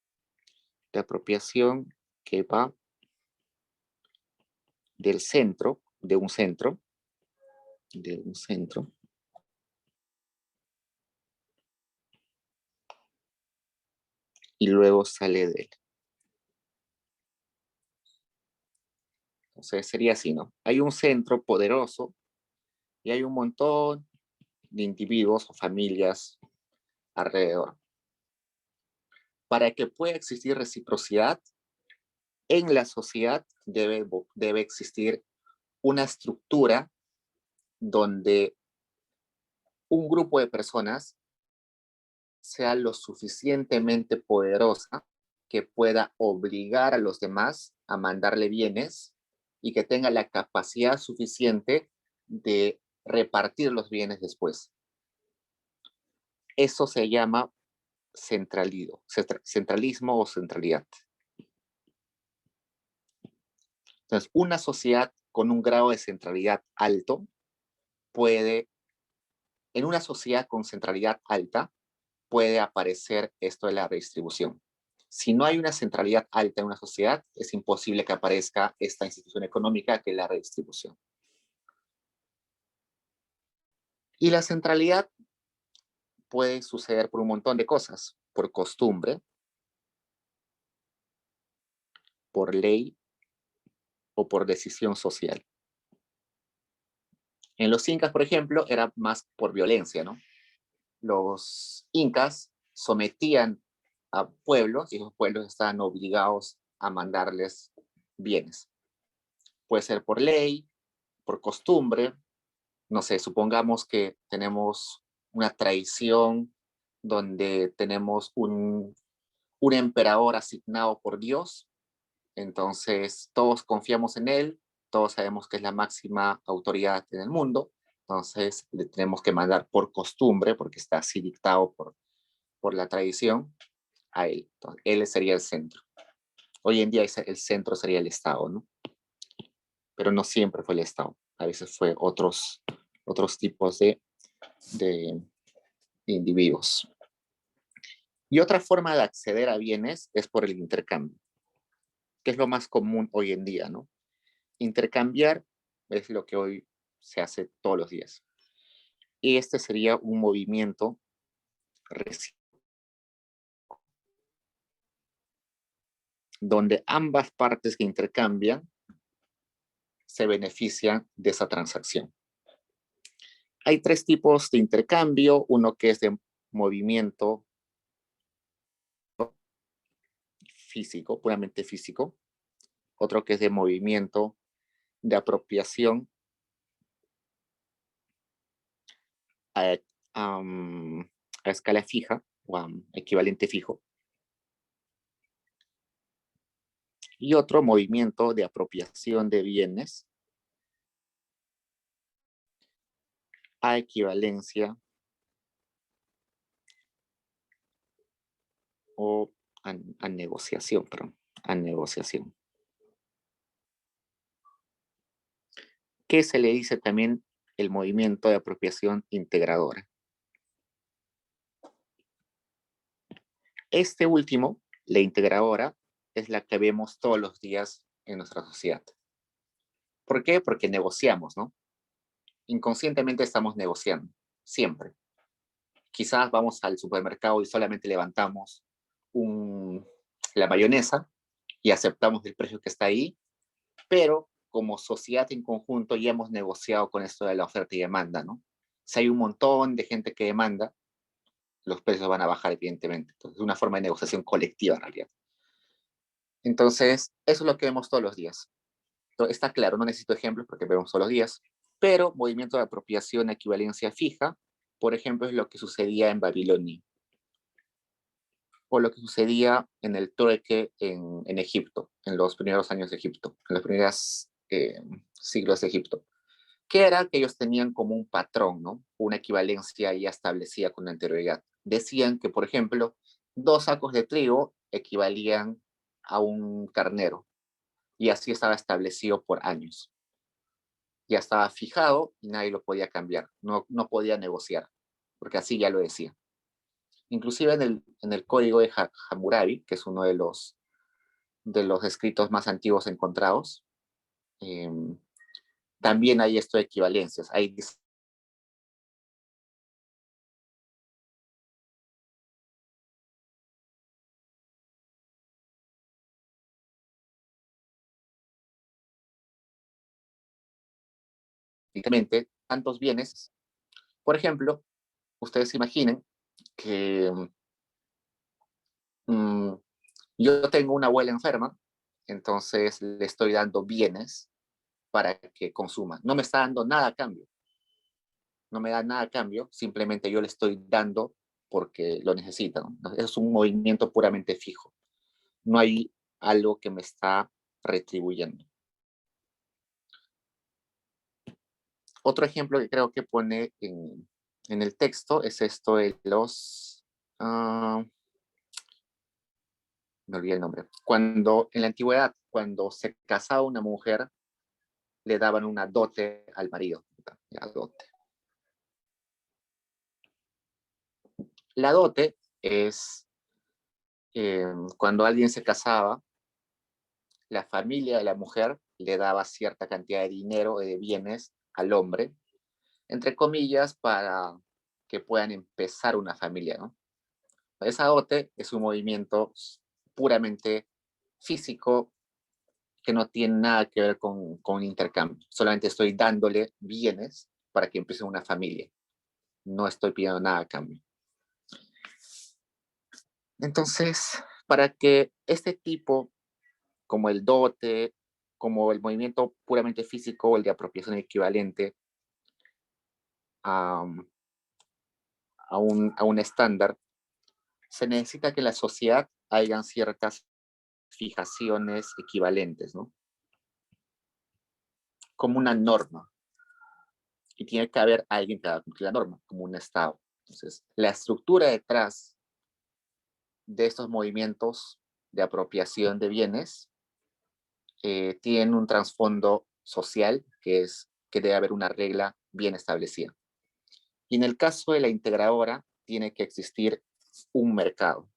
de apropiación que va del centro, de un centro, y luego sale de él. Entonces sería así, ¿no? Hay un centro poderoso y hay un montón de individuos o familias alrededor. Para que pueda existir reciprocidad, en la sociedad debe existir una estructura donde un grupo de personas sea lo suficientemente poderosa que pueda obligar a los demás a mandarle bienes y que tenga la capacidad suficiente de repartir los bienes después. Eso se llama centralismo o centralidad. Entonces, una sociedad con un grado de centralidad alto puede, en una sociedad con centralidad alta, puede aparecer esto de la redistribución. Si no hay una centralidad alta en una sociedad, es imposible que aparezca esta institución económica que es la redistribución. Y la centralidad puede suceder por un montón de cosas, por costumbre, por ley o por decisión social. En los incas, por ejemplo, era más por violencia, ¿no? Los incas sometían a pueblos y esos pueblos estaban obligados a mandarles bienes. Puede ser por ley, por costumbre, no sé, supongamos que tenemos una tradición donde tenemos un emperador asignado por Dios, entonces todos confiamos en él, todos sabemos que es la máxima autoridad en el mundo, entonces le tenemos que mandar por costumbre, porque está así dictado por la tradición, a él. Entonces, él sería el centro. Hoy en día el centro sería el Estado, ¿no? Pero no siempre fue el Estado, a veces fue otros tipos de individuos. Y otra forma de acceder a bienes es por el intercambio, que es lo más común hoy en día, ¿no? Intercambiar es lo que hoy se hace todos los días. Y este sería un movimiento donde ambas partes que intercambian se benefician de esa transacción. Hay tres tipos de intercambio, uno que es de movimiento físico, puramente físico, otro que es de movimiento de apropiación a, a escala fija o a equivalente fijo, y otro movimiento de apropiación de bienes a equivalencia o a negociación, perdón, a negociación. Que se le dice también el movimiento de apropiación integradora. Este último, la integradora, es la que vemos todos los días en nuestra sociedad. ¿Por qué? Porque negociamos, ¿no? Inconscientemente estamos negociando, siempre. Quizás vamos al supermercado y solamente levantamos la mayonesa y aceptamos el precio que está ahí, pero como sociedad en conjunto ya hemos negociado con esto de la oferta y demanda, ¿no? Si hay un montón de gente que demanda, los precios van a bajar evidentemente. Entonces, es una forma de negociación colectiva en realidad. Entonces, eso es lo que vemos todos los días. Entonces, está claro, no necesito ejemplos porque vemos todos los días, pero movimiento de apropiación a equivalencia fija, por ejemplo, es lo que sucedía en Babilonia, o lo que sucedía en el trueque en Egipto, en los primeros años de Egipto, en los primeros siglos de Egipto, que era que ellos tenían como un patrón, ¿no? Una equivalencia ya establecida con anterioridad. Decían que, por ejemplo, 2 sacos de trigo equivalían a un carnero, y así estaba establecido por años. Ya estaba fijado y nadie lo podía cambiar, no podía negociar, porque así ya lo decía. Inclusive en el código de Hammurabi, que es uno de los escritos más antiguos encontrados, eh, también hay esto de equivalencias. Hay literalmente tantos bienes. Por ejemplo, ustedes imaginen que mmm, yo tengo una abuela enferma, entonces le estoy dando bienes para que consuma. No me está dando nada a cambio. No me da nada a cambio, simplemente yo le estoy dando porque lo necesita, ¿no? Es un movimiento puramente fijo. No hay algo que me está retribuyendo. Otro ejemplo que creo que pone en el texto es esto de los... me olvidé el nombre. Cuando en la antigüedad, cuando se casaba una mujer, le daban una dote al marido. La dote. La dote es cuando alguien se casaba, la familia de la mujer le daba cierta cantidad de dinero o de bienes al hombre, entre comillas, para que puedan empezar una familia, ¿no? Esa dote es un movimiento puramente físico que no tiene nada que ver con intercambio. Solamente estoy dándole bienes para que empiece una familia. No estoy pidiendo nada a cambio. Entonces, para que este tipo, como el dote, como el movimiento puramente físico o el de apropiación equivalente a, a un estándar, se necesita que la sociedad hayan ciertas fijaciones equivalentes, ¿no? Como una norma. Y tiene que haber alguien que haga cumplir la norma, como un Estado. Entonces, la estructura detrás de estos movimientos de apropiación de bienes tiene un trasfondo social, que es que debe haber una regla bien establecida. Y en el caso de la integradora, tiene que existir un mercado.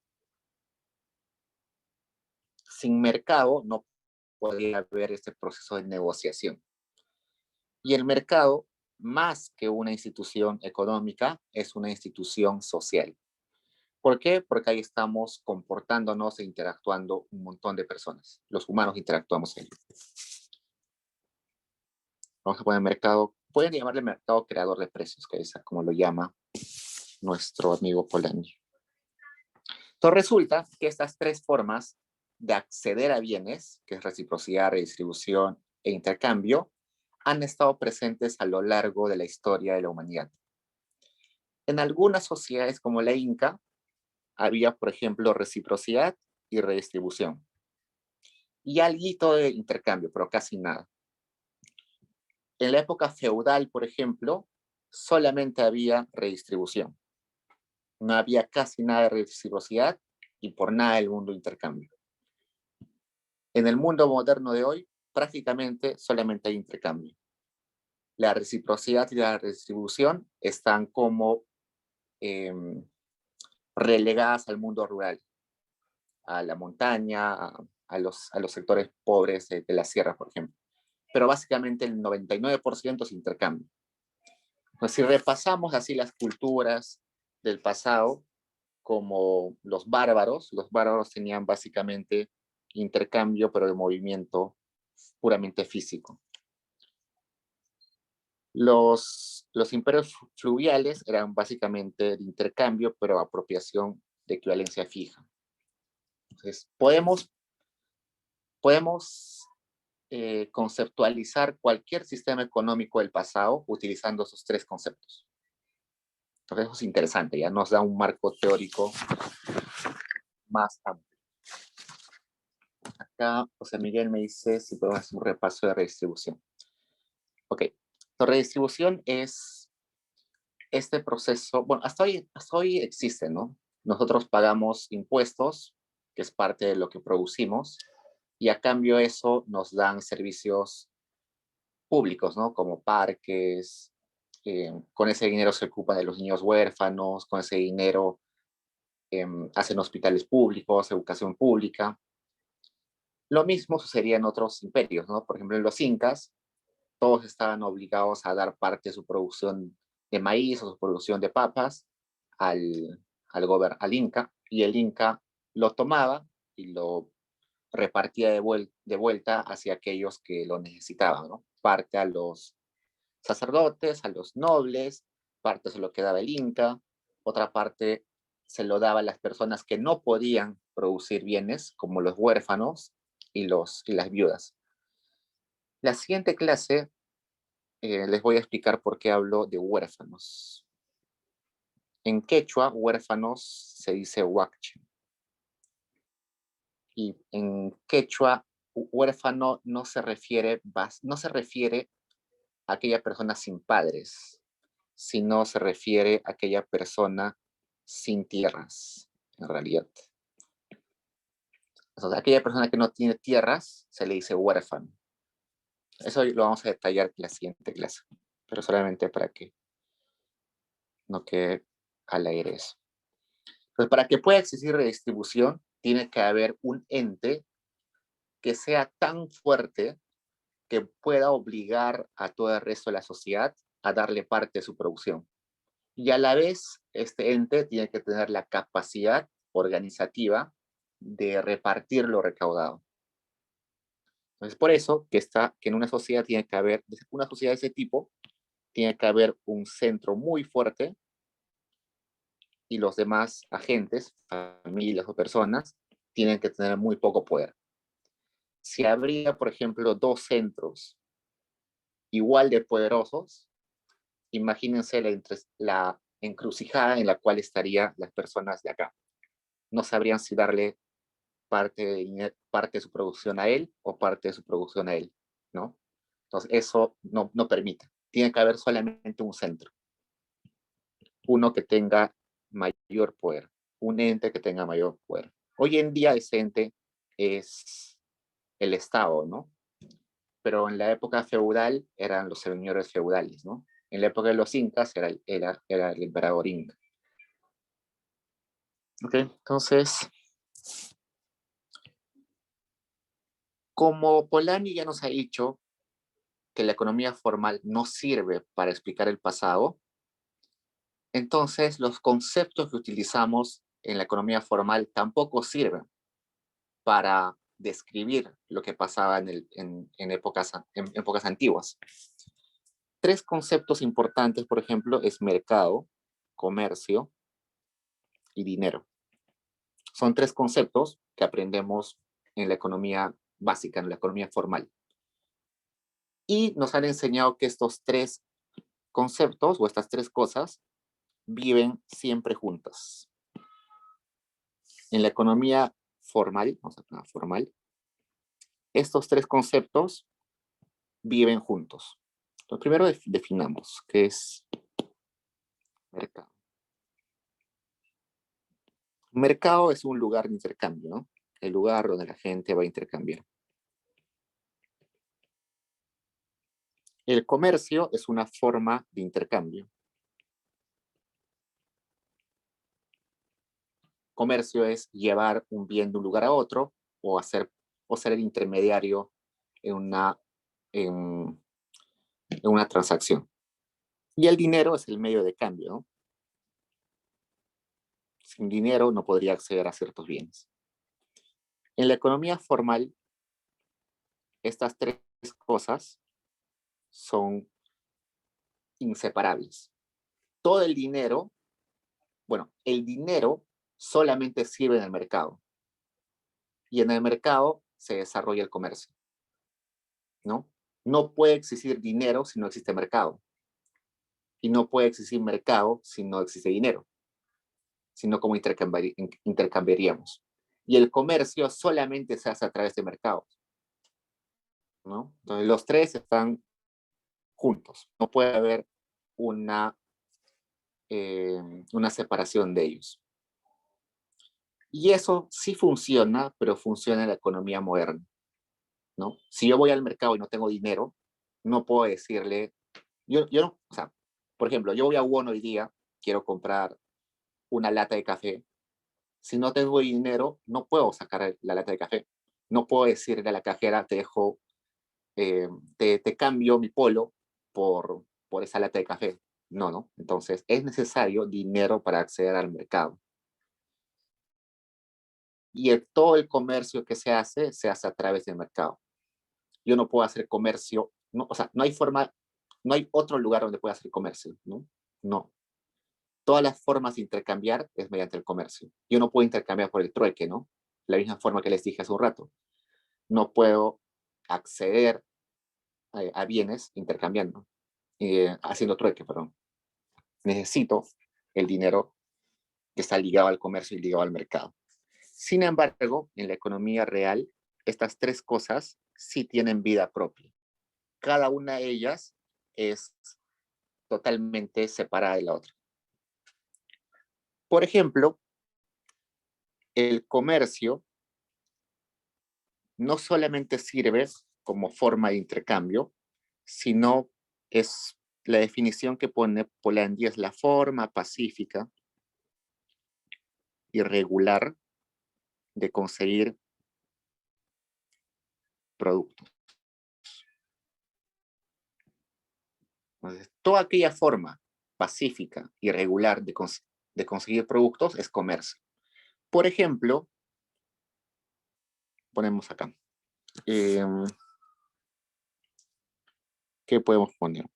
Sin mercado no podría haber este proceso de negociación. Y el mercado, más que una institución económica, es una institución social. ¿Por qué? Porque ahí estamos comportándonos e interactuando un montón de personas. Los humanos interactuamos ahí. Vamos a poner mercado, pueden llamarle mercado creador de precios, que es como lo llama nuestro amigo Polanyi. Entonces resulta que estas tres formas de acceder a bienes, que es reciprocidad, redistribución e intercambio, han estado presentes a lo largo de la historia de la humanidad. En algunas sociedades como la Inca, había, por ejemplo, reciprocidad y redistribución. Y algo de intercambio, pero casi nada. En la época feudal, por ejemplo, solamente había redistribución. No había casi nada de reciprocidad y por nada el mundo intercambio. En el mundo moderno de hoy, prácticamente solamente hay intercambio. La reciprocidad y la redistribución están como relegadas al mundo rural, a la montaña, a los sectores pobres de la sierra, por ejemplo. Pero básicamente el 99% es intercambio. Pues si repasamos así las culturas del pasado, como los bárbaros tenían básicamente intercambio, pero de movimiento puramente físico. Los imperios fluviales eran básicamente de intercambio, pero apropiación de equivalencia fija. Entonces, podemos conceptualizar cualquier sistema económico del pasado utilizando esos tres conceptos. Entonces, eso es interesante, ya nos da un marco teórico más amplio. Acá José Miguel me dice si podemos hacer un repaso de redistribución. Ok, la redistribución es este proceso, bueno, hasta hoy existe, ¿no? Nosotros pagamos impuestos, que es parte de lo que producimos, y a cambio de eso nos dan servicios públicos, ¿no? Como parques, con ese dinero se ocupan de los niños huérfanos, con ese dinero hacen hospitales públicos, educación pública. Lo mismo sucedía en otros imperios, ¿no? Por ejemplo, en los incas, todos estaban obligados a dar parte de su producción de maíz o su producción de papas al Inca, y el Inca lo tomaba y lo repartía de vuelta hacia aquellos que lo necesitaban, ¿no? Parte a los sacerdotes, a los nobles, parte se lo quedaba el Inca, otra parte se lo daba a las personas que no podían producir bienes, como los huérfanos y las viudas. La siguiente clase les voy a explicar por qué hablo de huérfanos. En quechua, huérfanos se dice huacche. Y en quechua, huérfano no se refiere a aquella persona sin padres, sino se refiere a aquella persona sin tierras, en realidad. Entonces, aquella persona que no tiene tierras se le dice huérfano. Eso lo vamos a detallar en la siguiente clase, pero solamente para que no quede al aire eso. Entonces, para que pueda existir redistribución, tiene que haber un ente que sea tan fuerte que pueda obligar a todo el resto de la sociedad a darle parte de su producción. Y a la vez, este ente tiene que tener la capacidad organizativa de repartir lo recaudado. Entonces, por eso que en una sociedad tiene que haber, una sociedad de ese tipo, tiene que haber un centro muy fuerte y los demás agentes, familias o personas, tienen que tener muy poco poder. Si habría, por ejemplo, dos centros igual de poderosos, imagínense la encrucijada en la cual estarían las personas de acá. No sabrían si darle parte de su producción a él o parte de su producción a él, ¿no? Entonces, eso no permite. Tiene que haber solamente un centro, uno que tenga mayor poder, un ente que tenga mayor poder. Hoy en día ese ente es el Estado, ¿no? Pero en la época feudal eran los señores feudales, ¿no? En la época de los incas era el emperador inca. Ok, entonces, como Polanyi ya nos ha dicho que la economía formal no sirve para explicar el pasado, entonces los conceptos que utilizamos en la economía formal tampoco sirven para describir lo que pasaba en épocas antiguas. Tres conceptos importantes, por ejemplo, es mercado, comercio y dinero. Son tres conceptos que aprendemos en la economía básica, en la economía formal. Y nos han enseñado que estos tres conceptos o estas tres cosas viven siempre juntas. En la economía formal, vamos a poner formal, estos tres conceptos viven juntos. Lo primero definamos qué es mercado. Un mercado es un lugar de intercambio, ¿no? El lugar donde la gente va a intercambiar. El comercio es una forma de intercambio. Comercio es llevar un bien de un lugar a otro o ser el intermediario en en una transacción. Y el dinero es el medio de cambio, ¿no? Sin dinero no podría acceder a ciertos bienes. En la economía formal, estas tres cosas son inseparables. Todo el dinero, bueno, el dinero solamente sirve en el mercado. Y en el mercado se desarrolla el comercio, ¿no? No puede existir dinero si no existe mercado. Y no puede existir mercado si no existe dinero, sino como intercambiaríamos. Y el comercio solamente se hace a través de mercados, ¿no? Entonces los tres están juntos. No puede haber una, una separación de ellos. Y eso sí funciona, pero funciona en la economía moderna, ¿no? Si yo voy al mercado y no tengo dinero, no puedo decirle, yo no, o sea, por ejemplo, yo voy a Won hoy día, quiero comprar una lata de café. Si no tengo dinero, no puedo sacar la lata de café. No puedo decirle a la cajera, te cambio mi polo por esa lata de café. No, no. Entonces, es necesario dinero para acceder al mercado. Y todo el comercio que se hace a través del mercado. Yo no puedo hacer comercio, no, o sea, no hay forma, no hay otro lugar donde pueda hacer comercio, ¿no? No. Todas las formas de intercambiar es mediante el comercio. Yo no puedo intercambiar por el trueque, ¿no? La misma forma que les dije hace un rato. No puedo acceder a bienes intercambiando, haciendo trueque, perdón. Necesito el dinero que está ligado al comercio y ligado al mercado. Sin embargo, en la economía real, estas tres cosas sí tienen vida propia. Cada una de ellas es totalmente separada de la otra. Por ejemplo, el comercio no solamente sirve como forma de intercambio, sino es la definición que pone Polanyi es la forma pacífica y regular de conseguir productos. Entonces, toda aquella forma pacífica y regular de conseguir productos es comercio. Por ejemplo, ponemos acá. ¿Qué podemos poner?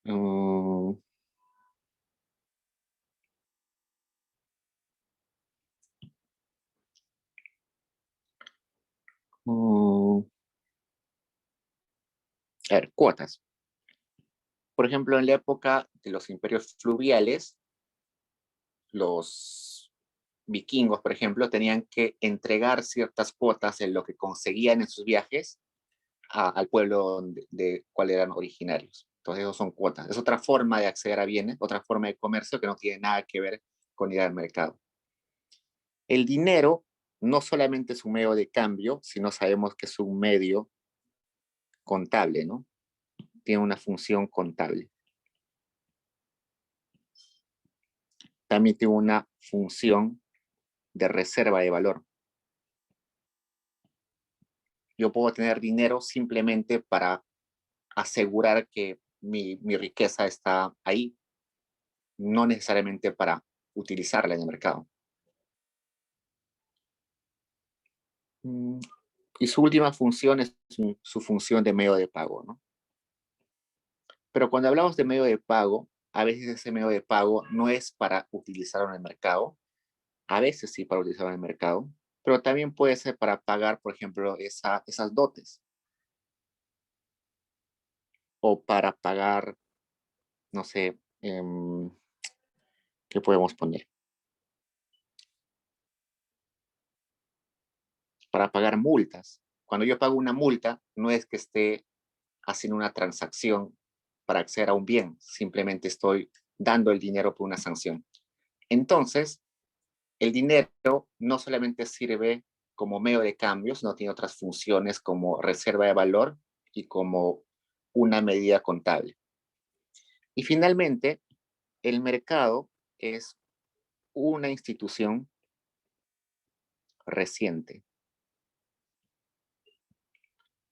A ver, cuotas. Por ejemplo, en la época de los imperios fluviales, los vikingos, por ejemplo, tenían que entregar ciertas cuotas en lo que conseguían en sus viajes al pueblo de cual eran originarios. Entonces, esos son cuotas. Es otra forma de acceder a bienes, otra forma de comercio que no tiene nada que ver con ir al mercado. El dinero no solamente es un medio de cambio, sino sabemos que es un medio contable, ¿no? Tiene una función contable. También tiene una función de reserva de valor. Yo puedo tener dinero simplemente para asegurar que mi riqueza está ahí, no necesariamente para utilizarla en el mercado. Y su última función es su función de medio de pago, ¿no? Pero cuando hablamos de medio de pago, a veces ese medio de pago no es para utilizarlo en el mercado, a veces sí para utilizarlo en el mercado, pero también puede ser para pagar, por ejemplo, esas dotes, o para pagar, no sé, ¿qué podemos poner? Para pagar multas. Cuando yo pago una multa, no es que esté haciendo una transacción para acceder a un bien, simplemente estoy dando el dinero por una sanción. Entonces, el dinero no solamente sirve como medio de cambio, sino tiene otras funciones como reserva de valor y como una medida contable. Y finalmente, el mercado es una institución reciente.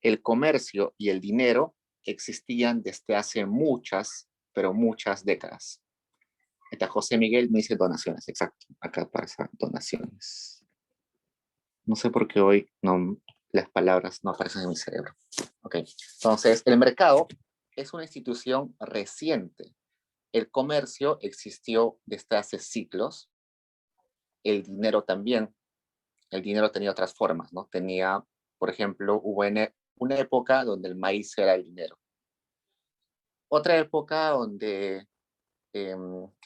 El comercio y el dinero existían desde hace muchas, pero muchas décadas. Está José Miguel me dice donaciones, exacto. Acá pasa donaciones. No sé por qué hoy no, las palabras no aparecen en mi cerebro. Ok, entonces el mercado es una institución reciente. El comercio existió desde hace siglos. El dinero también. El dinero tenía otras formas, ¿no? Tenía, por ejemplo, hubo una época donde el maíz era el dinero. Otra época donde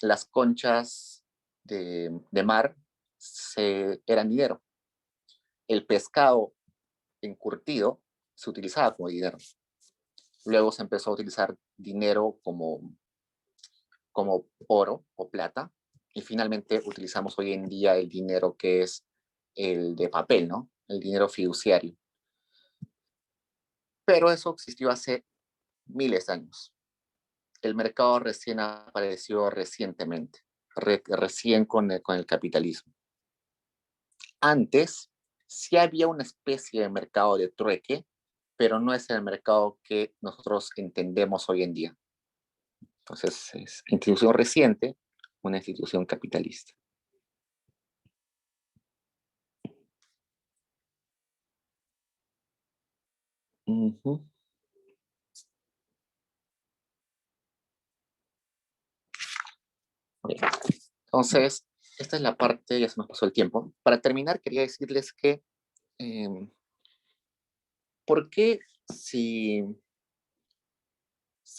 las conchas de mar eran dinero. El pescado encurtido se utilizaba como dinero. Luego se empezó a utilizar dinero como oro o plata. Y finalmente utilizamos hoy en día el dinero que es el de papel, ¿no? El dinero fiduciario. Pero eso existió hace miles de años. El mercado recién apareció recientemente, recién con el capitalismo. Antes sí había una especie de mercado de trueque, pero no es el mercado que nosotros entendemos hoy en día. Entonces, es institución reciente, una institución capitalista. Uh-huh. Bien. Entonces, esta es la parte, ya se nos pasó el tiempo. Para terminar, quería decirles que, eh, ¿por qué si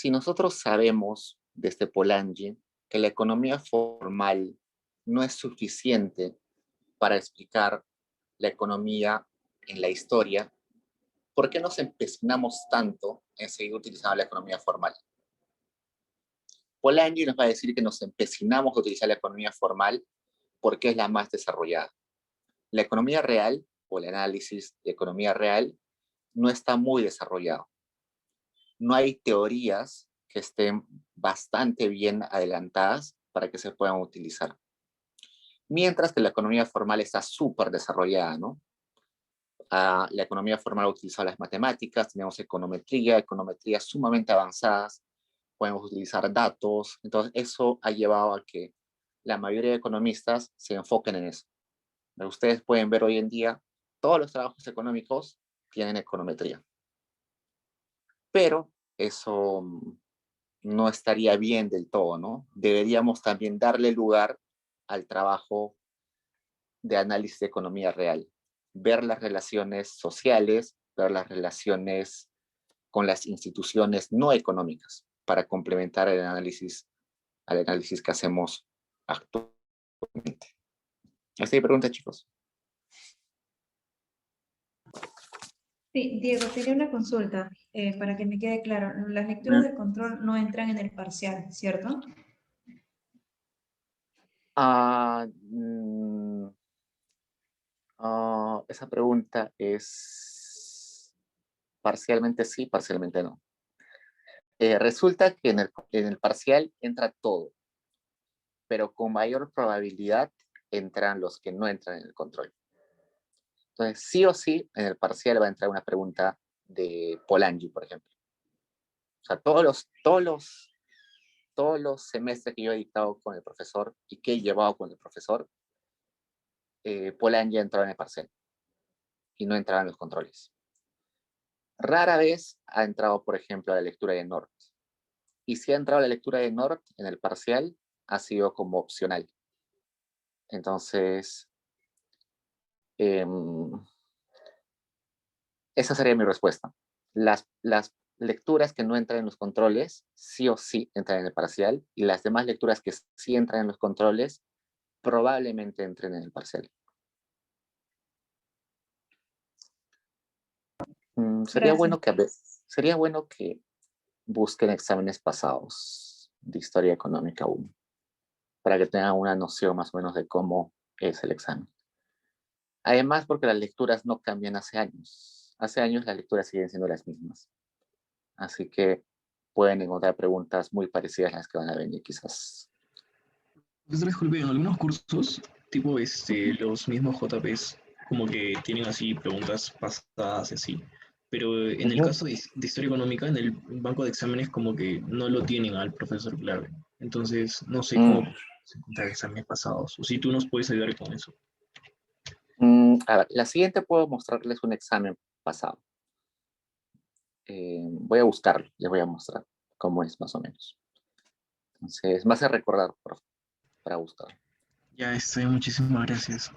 nosotros sabemos desde Polanyi que la economía formal no es suficiente para explicar la economía en la historia, ¿por qué nos empecinamos tanto en seguir utilizando la economía formal? Polanyi nos va a decir que nos empecinamos a utilizar la economía formal porque es la más desarrollada. La economía real o el análisis de economía real no está muy desarrollado. No hay teorías que estén bastante bien adelantadas para que se puedan utilizar. Mientras que la economía formal está súper desarrollada, ¿no? La economía formal ha utilizado las matemáticas, tenemos econometrías sumamente avanzadas, podemos utilizar datos, entonces eso ha llevado a que la mayoría de economistas se enfoquen en eso. Ustedes pueden ver hoy en día, todos los trabajos económicos tienen econometría, pero eso no estaría bien del todo, ¿no? Deberíamos también darle lugar al trabajo de análisis de economía real, ver las relaciones sociales, ver las relaciones con las instituciones no económicas para complementar el análisis al análisis que hacemos actualmente. Así hay preguntas, chicos. Sí, Diego, tenía una consulta para que me quede claro. Las lecturas Mm. de control no entran en el parcial, ¿cierto? Ah, mm, esa pregunta es parcialmente sí, parcialmente no. Resulta que en el parcial entra todo, pero con mayor probabilidad entran los que no entran en el control. Entonces, sí o sí, en el parcial va a entrar una pregunta de Polanyi, por ejemplo. O sea, todos los semestres que yo he dictado con el profesor y que he llevado con el profesor, Polanyi entraba en el parcial y no entraba en los controles. Rara vez ha entrado, por ejemplo, a la lectura de Nord. Y si ha entrado a la lectura de Nord en el parcial, ha sido como opcional. Entonces, eh, esa sería mi respuesta. Las lecturas que no entran en los controles, sí o sí entran en el parcial, y las demás lecturas que sí entran en los controles, probablemente entren en el parcial. Sería Gracias. bueno que busquen exámenes pasados de historia económica aún, para que tengan una noción más o menos de cómo es el examen. Además, porque las lecturas no cambian hace años. Hace años las lecturas siguen siendo las mismas. Así que pueden encontrar preguntas muy parecidas a las que van a venir quizás. Profesor, disculpe, en algunos cursos, tipo Ujú. los mismos JPs, como que tienen así preguntas pasadas y así. Pero en el Ujú. caso de historia económica, en el banco de exámenes como que no lo tienen al profesor clave. Entonces, no sé cómo Mm, encontrar exámenes pasados. O si tú nos puedes ayudar con eso. a ver, la siguiente puedo mostrarles un examen pasado. Voy a buscarlo, les voy a mostrar cómo es más o menos. Entonces, me hace recordar, para buscar. Ya, muchísimas gracias.